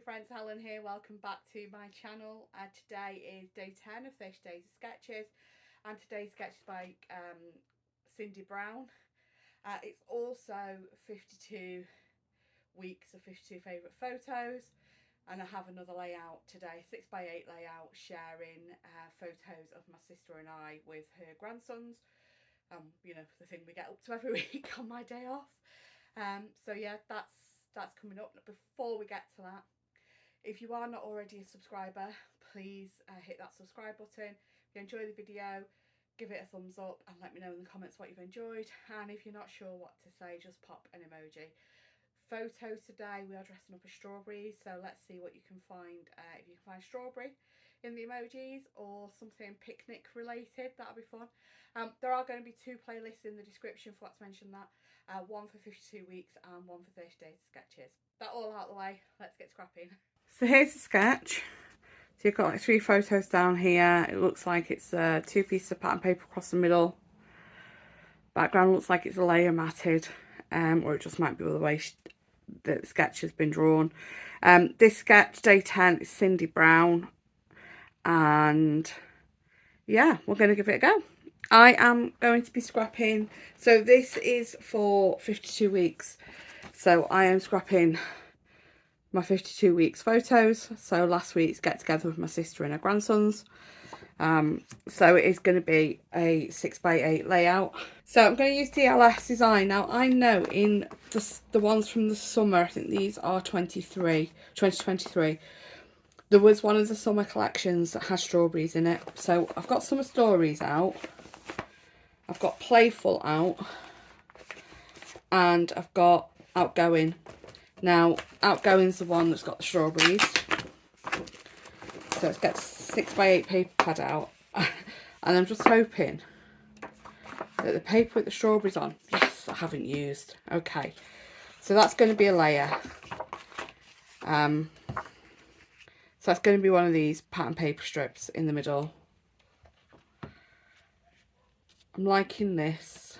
friends, Helen here. Welcome back to my channel. Today is day 10 of 30 days of sketches, and today's sketch is by Cidy Brown. It's also 52 weeks of 52 favourite photos, and I have another layout today, 6x8 layout, sharing photos of my sister and I with her grandsons. You know, the thing we get up to every week on my day off. So yeah, that's coming up. Before we get to that, if you are not already a subscriber, please hit that subscribe button. If you enjoy the video, give it a thumbs up and let me know in the comments what you've enjoyed. And if you're not sure what to say, just pop an emoji. Photos today, we are dressing up as strawberries, so let's see what you can find. If you can find strawberry in the emojis or something picnic related, that'll be fun. There are going to be two playlists in the description, forgot to mention that. One for 52 weeks and one for 30 days of sketches. That all out of the way, let's get scrapping. So here's the sketch. So you've got like 3 photos down here. It looks like it's 2 pieces of pattern paper across the middle. Background looks like it's layer matted, or it just might be the way the sketch has been drawn. This sketch, day 10, is Cidy Brown, and yeah, we're going to give it a go. I am going to be scrapping, so this is for 52 weeks, so I am scrapping my 52 weeks photos. So last week's get together with my sister and her grandsons. So it is going to be a 6x8 layout. So I'm going to use DLS design. Now I know in the ones from the summer, I think these are 2023. There was one of the summer collections that has strawberries in it. So I've got Summer Stories out. I've got Playful out. And I've got Outgoing. Now, Outgoing's the one that's got the strawberries. So let's get 6x8 paper pad out. And I'm just hoping that the paper with the strawberries on, yes, I haven't used. Okay, so that's going to be a layer. So that's going to be one of these pattern paper strips in the middle. I'm liking this.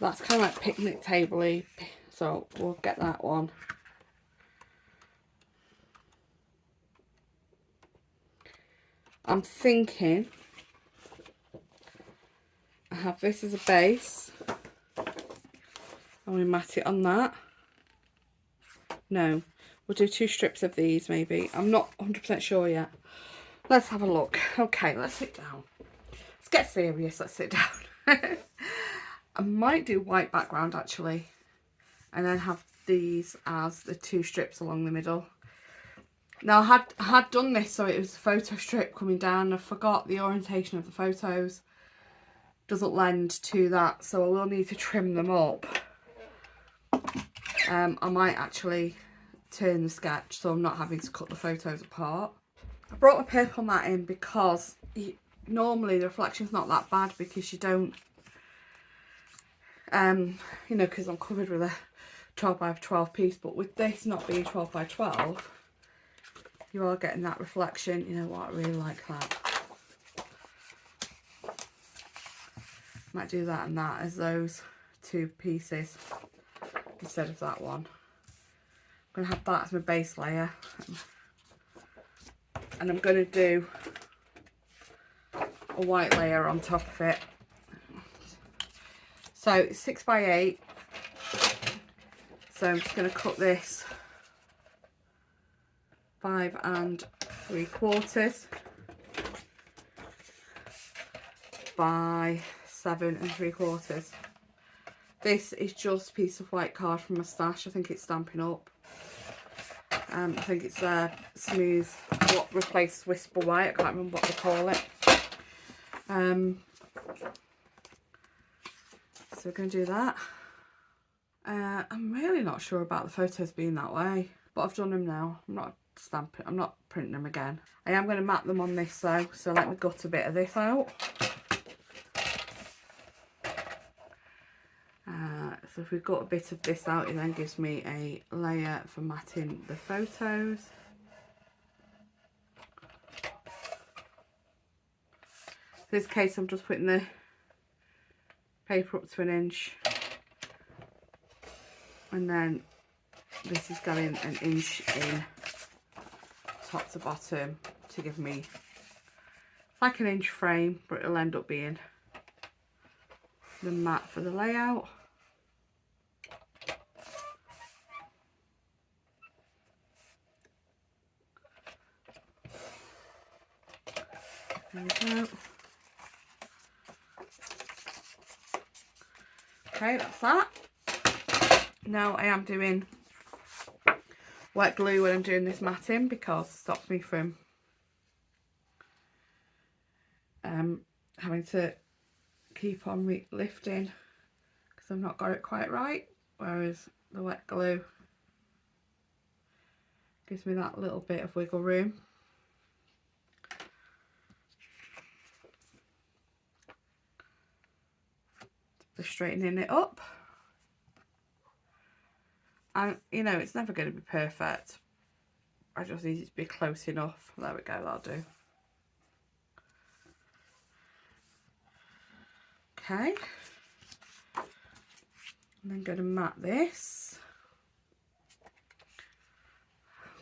That's kind of like picnic table-y, so we'll get that one. I'm thinking I have this as a base and we mat it on that. No, we'll do 2 strips of these maybe. I'm not 100% sure yet. Let's have a look. Okay, let's sit down. Let's get serious. Let's sit down. I might do white background actually, and then have these as the 2 strips along the middle. Now I had done this so it was a photo strip coming down. I forgot the orientation of the photos doesn't lend to that, so I will need to trim them up. I might actually turn the sketch so I'm not having to cut the photos apart. I brought my paper mat in because normally the reflection's not that bad because you don't, you know, because I'm covered with a 12x12 piece, but with this not being 12x12, you are getting that reflection. You know what, I really like that. Might do that and that as those 2 pieces instead of that one. I'm going to have that as my base layer, and I'm going to do a white layer on top of it. So it's 6x8, so I'm just going to cut this 5 3/4 by 7 3/4. This is just a piece of white card from my stash. I think it's Stampin' Up. I think it's smooth, what replaced Whisper White. I can't remember what they call it. So we're going to do that. I'm really not sure about the photos being that way, but I've done them now. I'm not printing them again. I am going to mat them on this though, so let me gut a bit of this out. So if we've got a bit of this out, it then gives me a layer for matting the photos. In this case, I'm just putting the paper up to 1 inch and then this is going 1 inch in top to bottom to give me like 1 inch frame, but it'll end up being the mat for the layout. There we go. Okay, that's that. Now I am doing wet glue when I'm doing this matting because it stops me from having to keep on lifting because I've not got it quite right, whereas the wet glue gives me that little bit of wiggle room. Just straightening it up, and you know it's never going to be perfect. I just need it to be close enough. There we go, that'll do. Okay, and then going to mat this.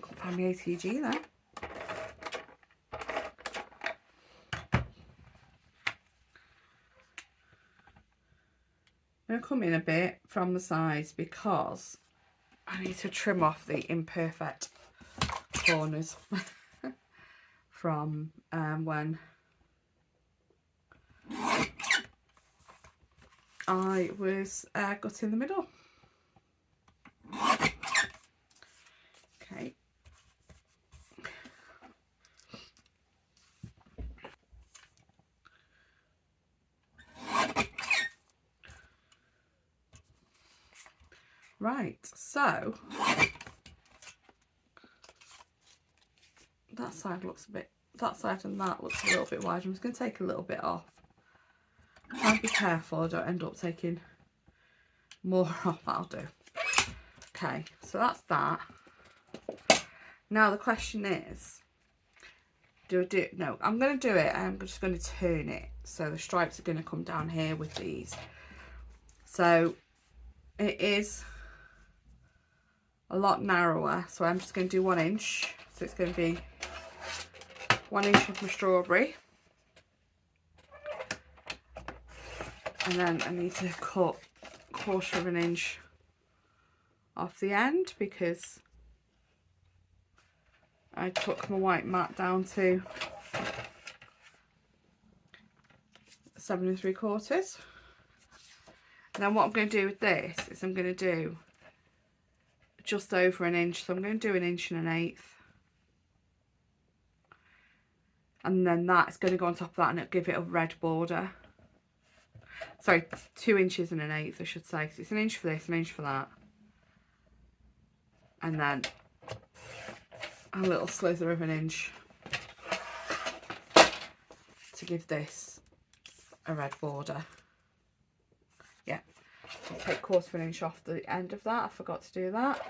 Can't find my ATG there. I'm going to come in a bit from the sides because I need to trim off the imperfect corners from when I was gutting the middle. Okay. Right, so that side looks a bit, that side and that looks a little bit wide. I'm just going to take a little bit off. Try and be careful I don't end up taking more off. That'll do. Okay, so that's that. Now the question is, no, I'm going to do it. I'm just going to turn it so the stripes are going to come down here with these. So it is a lot narrower, so I'm just going to do 1 inch. So it's going to be 1 inch of my strawberry, and then I need to cut 1/4 of an inch off the end because I took my white mat down to 7 3/4. And then what I'm going to do with this is I'm going to do just over 1 inch, so I'm going to do 1 1/8 inches, and then that's going to go on top of that and it'll give it a red border. Sorry, 2 inches and 1/8 I should say, because it's 1 inch for this, 1 inch for that, and then a little slither of 1 inch to give this a red border. Yeah, I'll take 1/4 of an inch off the end of that, I forgot to do that.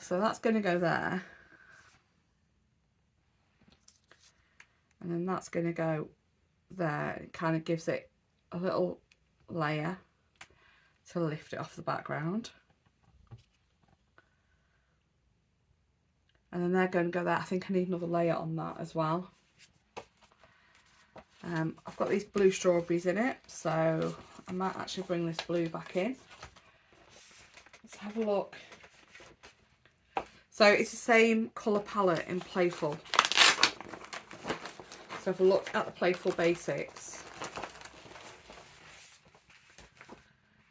So that's going to go there, and then that's going to go there. It kind of gives it a little layer to lift it off the background, and then they're going to go there. I think I need another layer on that as well. I've got these blue strawberries in it, so I might actually bring this blue back in. Let's have a look. So it's the same colour palette in Playful. So if I look at the Playful Basics.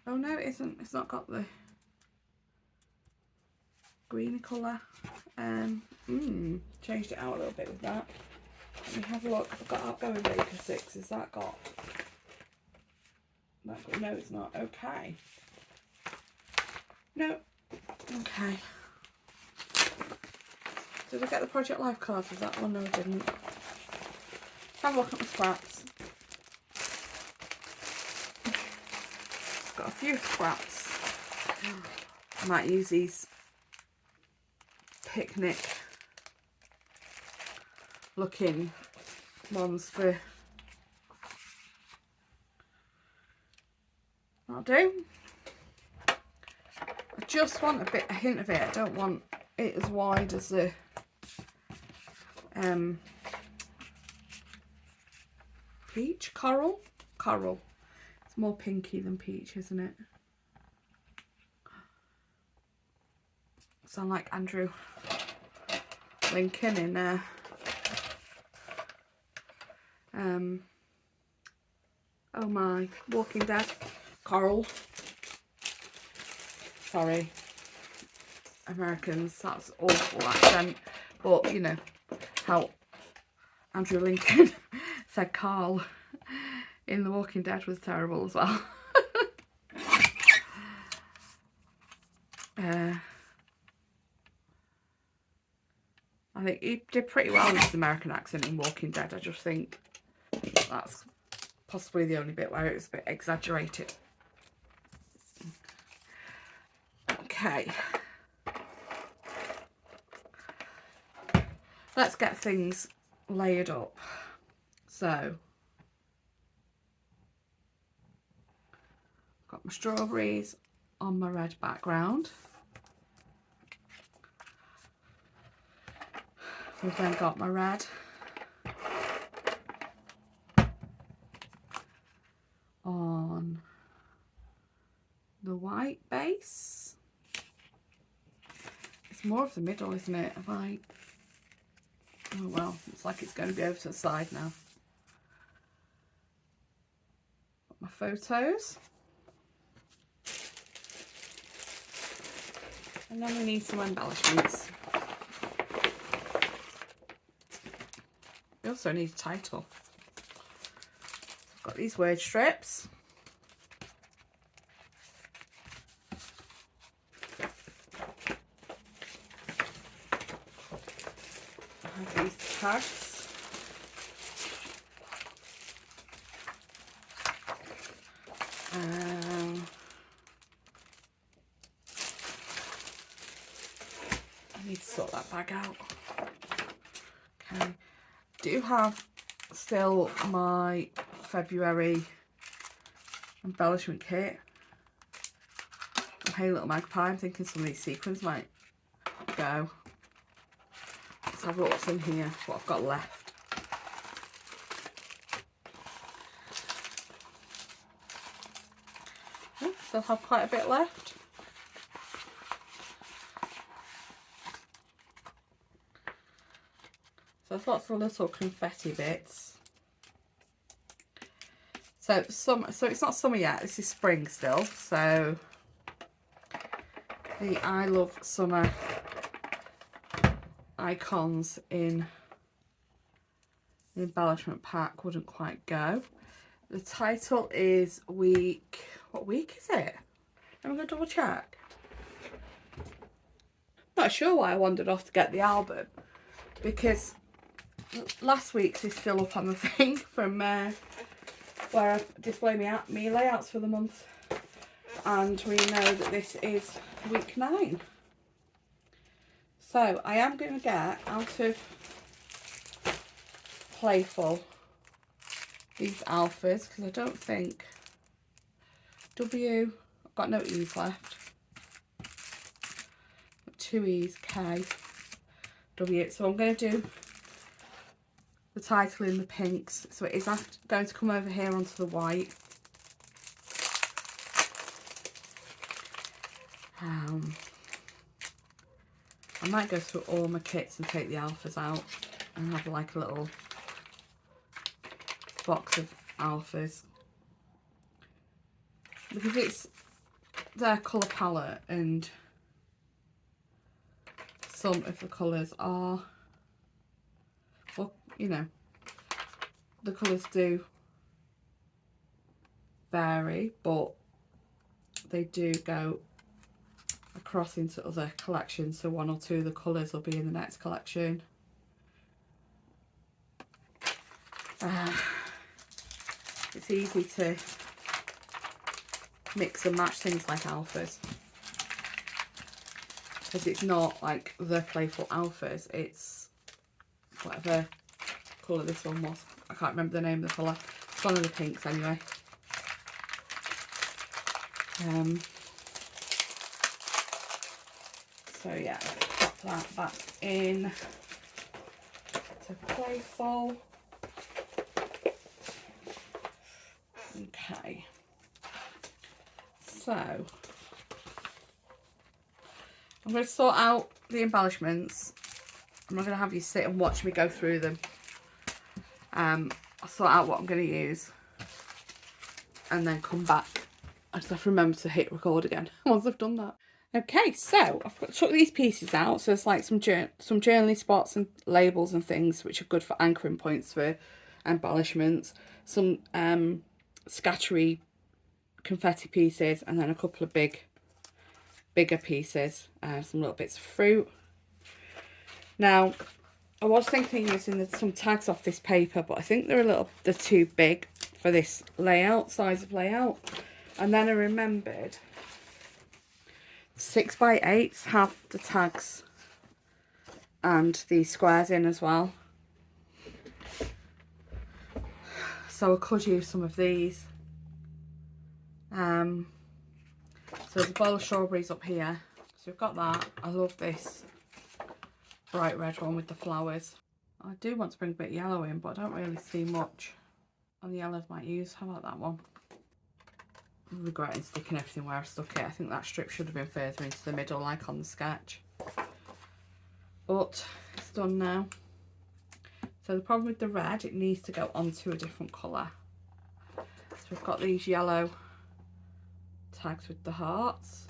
Oh no, it isn't. It's not got the greeny colour. Changed it out a little bit with that. Let me have a look. I've got Outgoing Baker 6. Has that got? No, it's not. Okay. No. Okay. Did I get the Project Life cards with that one? No, I didn't. Let's have a look at my scraps. Got a few scraps. I might use these picnic looking ones for, That'll do. I just want a hint of it. I don't want it as wide as the peach. Coral. It's more pinky than peach, isn't it? Sound like Andrew Lincoln in oh my, Walking Dead. Coral. Sorry, Americans, that's awful accent, but you know how Andrew Lincoln said Carl in The Walking Dead was terrible as well. I think he did pretty well with his American accent in Walking Dead. I just think that's possibly the only bit where it was a bit exaggerated. Okay. Let's get things layered up. So, got my strawberries on my red background. We've then got my red on the white base. It's more of the middle, isn't it? Have I... Oh well, it's like it's going to be over to the side now. Got my photos. And then we need some embellishments. We also need a title. I've got these word strips. I have these tags. I need to sort that bag out. Okay. Do have still my February embellishment kit. Hey Little Magpie, I'm thinking some of these sequins might go. Let's have a look what's in here, what I've got left. Oh, still have quite a bit left. So there's lots of little confetti bits. So it's not summer yet, this is spring still. So the I Love Summer icons in the embellishment pack wouldn't quite go. The title is week, what week is it? I'm going to double check. Not sure why I wandered off to get the album, because last week's is still up on the thing from where I display me layouts for the month, and we know that this is week 9. So I am going to get out of Playful these alphas, because I don't think I've got no E's left. Got 2 E's, K, W. So I'm going to do the title in the pinks. So it is going to come over here onto the white. I might go through all my kits and take the alphas out and have like a little box of alphas, because it's their colour palette and some of the colours are, well, you know, the colours do vary, but they do go across into other collections, so 1 or 2 of the colours will be in the next collection. It's easy to mix and match things like alphas, because it's not like the Playful alphas, it's whatever colour this one was. I can't remember the name of the colour. It's one of the pinks anyway. So yeah, pop that back in to playful. Okay, so I'm going to sort out the embellishments. I'm not going to have you sit and watch me go through them. I'll sort out what I'm going to use and then come back. I just have to remember to hit record again once I've done that. Okay, so I've took these pieces out. So it's like some journaling spots and labels and things which are good for anchoring points for embellishments. Some scattery confetti pieces, and then a couple of bigger pieces. Some little bits of fruit. Now, I was thinking of using some tags off this paper, but I think they're too big for this size of layout. And then I remembered 6x8s have the tags and the squares in as well. So I could use some of these. So there's a bowl of strawberries up here. So we've got that. I love this bright red one with the flowers. I do want to bring a bit of yellow in, but I don't really see much on the yellows I might use. How about that one? I'm regretting sticking everything where I stuck it. I think that strip should have been further into the middle, like on the sketch. But it's done now. So the problem with the red, it needs to go onto a different colour. So we've got these yellow tags with the hearts.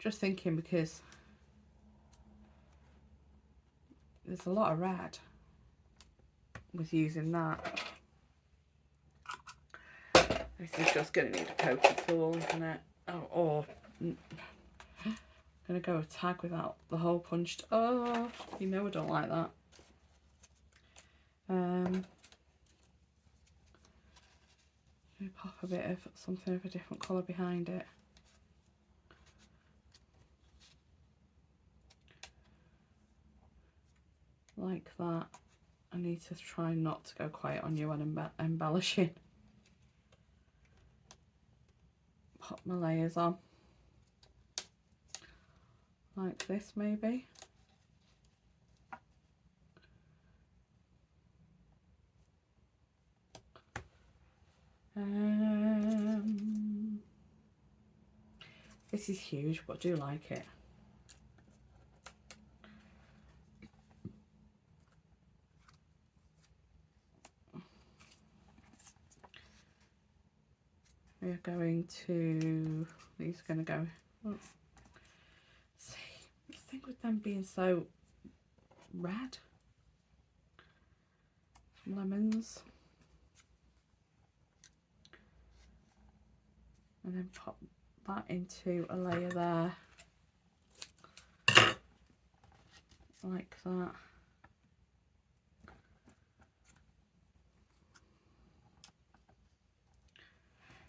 Just thinking, because there's a lot of red with using that. This is just going to need a pokey tool, isn't it? Oh, I'm going to go a tag without the hole punched. Oh, you know I don't like that. Pop a bit of something of a different colour behind it. Like that. I need to try not to go quite on you when embellishing. Pop my layers on. Like this maybe. This is huge, but I do like it. We're going to, these are going to go, oh, see, I think with them being so red, some lemons, and then pop that into a layer there, like that.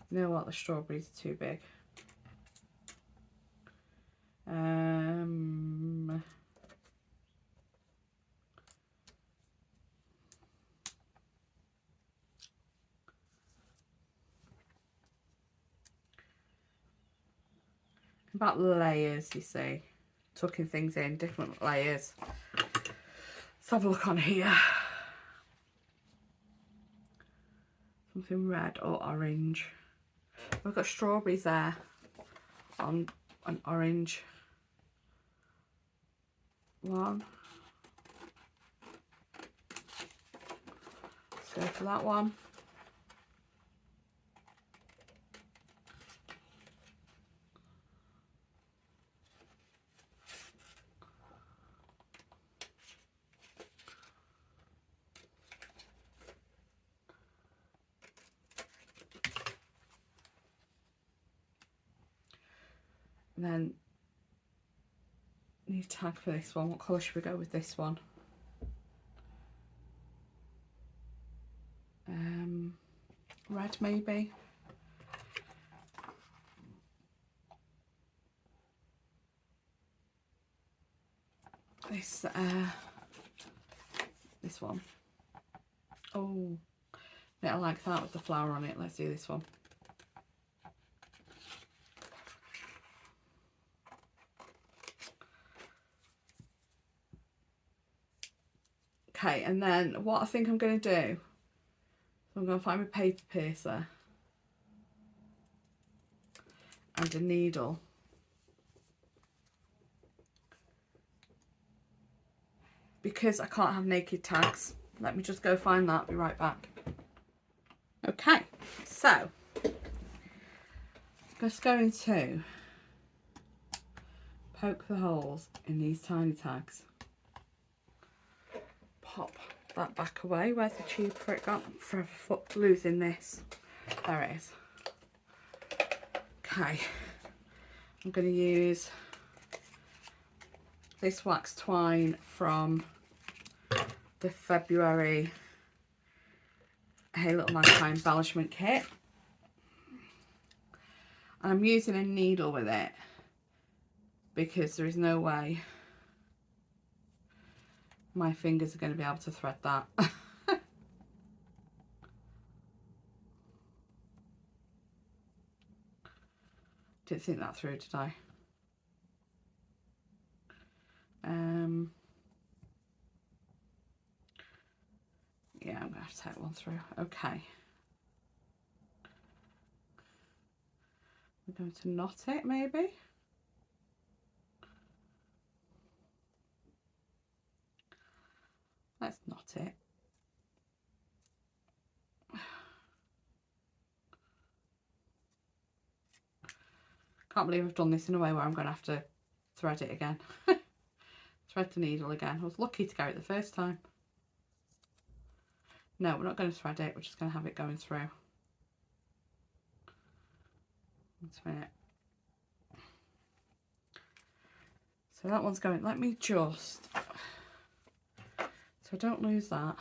You know what, the strawberries are too big. About layers, you see, tucking things in, different layers. Let's have a look on here. Something red or orange. We've got strawberries there on an orange one. Let's go for that one. And then need a tag for this one. What colour should we go with this one? Red maybe. This one. Oh, I like that with the flower on it. Let's do this one. Okay, and then what I think I'm going to do, so I'm going to find my paper piercer and a needle. Because I can't have naked tags. Let me just go find that, be right back. Okay, so just going to poke the holes in these tiny tags. Pop that back away. Where's the tube for it gone? Forever losing this. There it is. Okay, I'm going to use this wax twine from the February Hey Little Magpie Embellishment Kit. And I'm using a needle with it because there is no way my fingers are going to be able to thread that. Didn't think that through, did I? Yeah, I'm going to have to take one through. Okay. We're going to knot it, maybe. Let's knot it. Can't believe I've done this in a way where I'm going to have to thread it again. Thread the needle again. I was lucky to get it the first time. No, we're not going to thread it. We're just going to have it going through. Wait a minute. So that one's going. Let me just, so I don't lose that.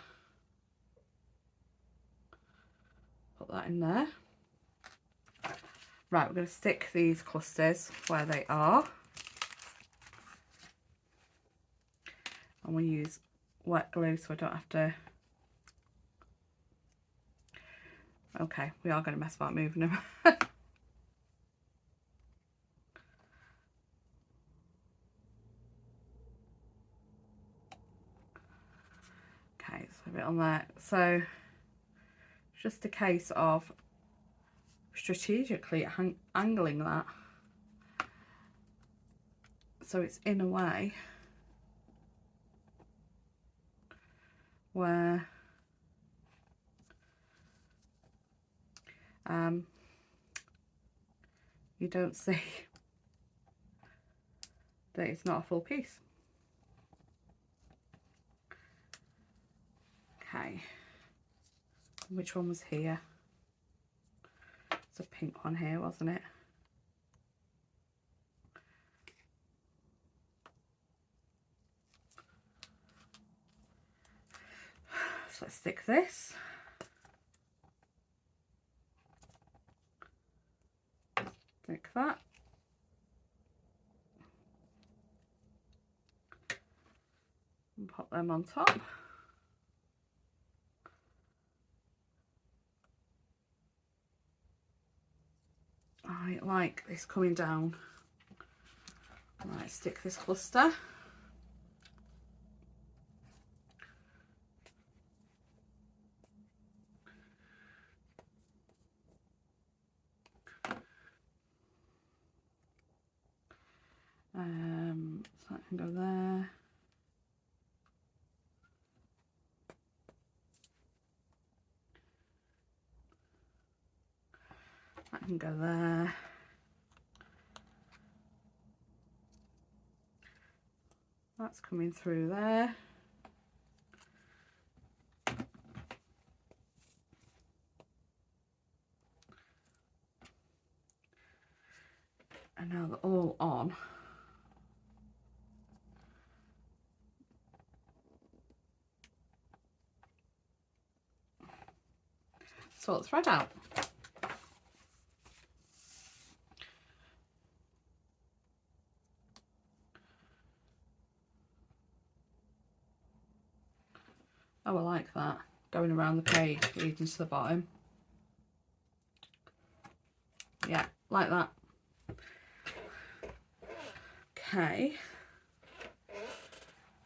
Put that in there. Right, we're going to stick these clusters where they are. And we use wet glue so I don't have to. Okay, we are going to mess about moving them. Okay, so a bit on there. So it's just a case of strategically angling that so it's in a way where you don't see that it's not a full piece. Okay, which one was here? It's a pink one here, wasn't it? So let's stick this. Stick that. And pop them on top. I like this coming down. Right, stick this cluster. So that can go there. That can go there. That's coming through there. And now they're all on. Sort the thread out. Oh, I like that. going around the page, leading to the bottom. Yeah, like that. Okay.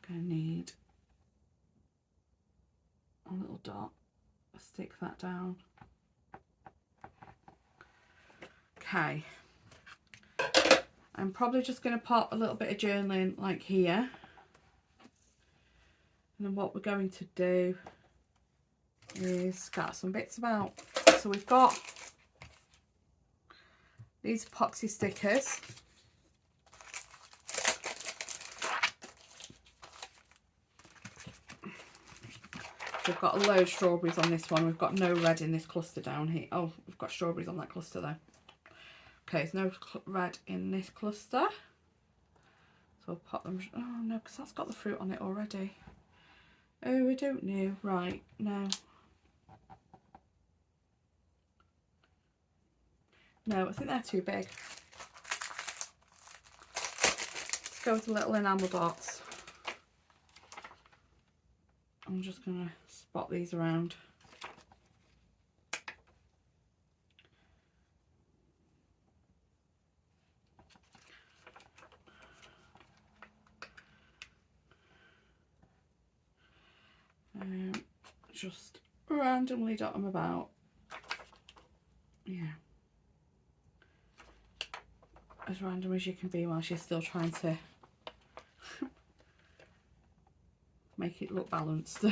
Gonna need a little dot. Stick that down. Okay. I'm probably just going to pop a little bit of journaling like here. And then what we're going to do is scatter some bits about. So we've got these epoxy stickers. We've got a load of strawberries on this one. We've got no red in this cluster down here. Oh, we've got strawberries on that cluster though. Okay, there's no red in this cluster. So I'll pop them. Oh no, because that's got the fruit on it already. Oh, we don't know. Right, no. No, I think they're too big. Let's go with the little enamel dots. I'm just going to spot these around. Just randomly dot them about. Yeah. As random as you can be while she's still trying to make it look balanced.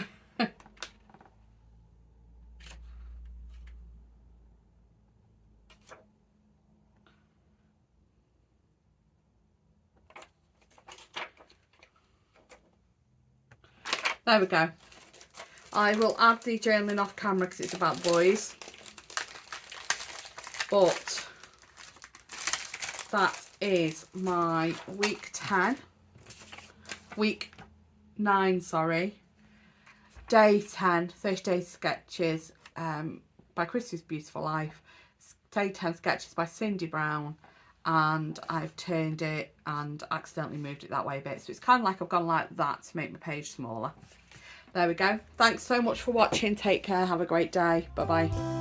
There we go. I will add the journaling off camera because it's about boys. But that is my week 9, sorry. Day 10, 30 Days Sketches by Christy's Beautiful Life. Day 10 Sketches by Cidy Brown. And I've turned it and accidentally moved it that way a bit. So it's kind of like I've gone like that to make my page smaller. There we go. Thanks so much for watching. Take care. Have a great day. Bye bye.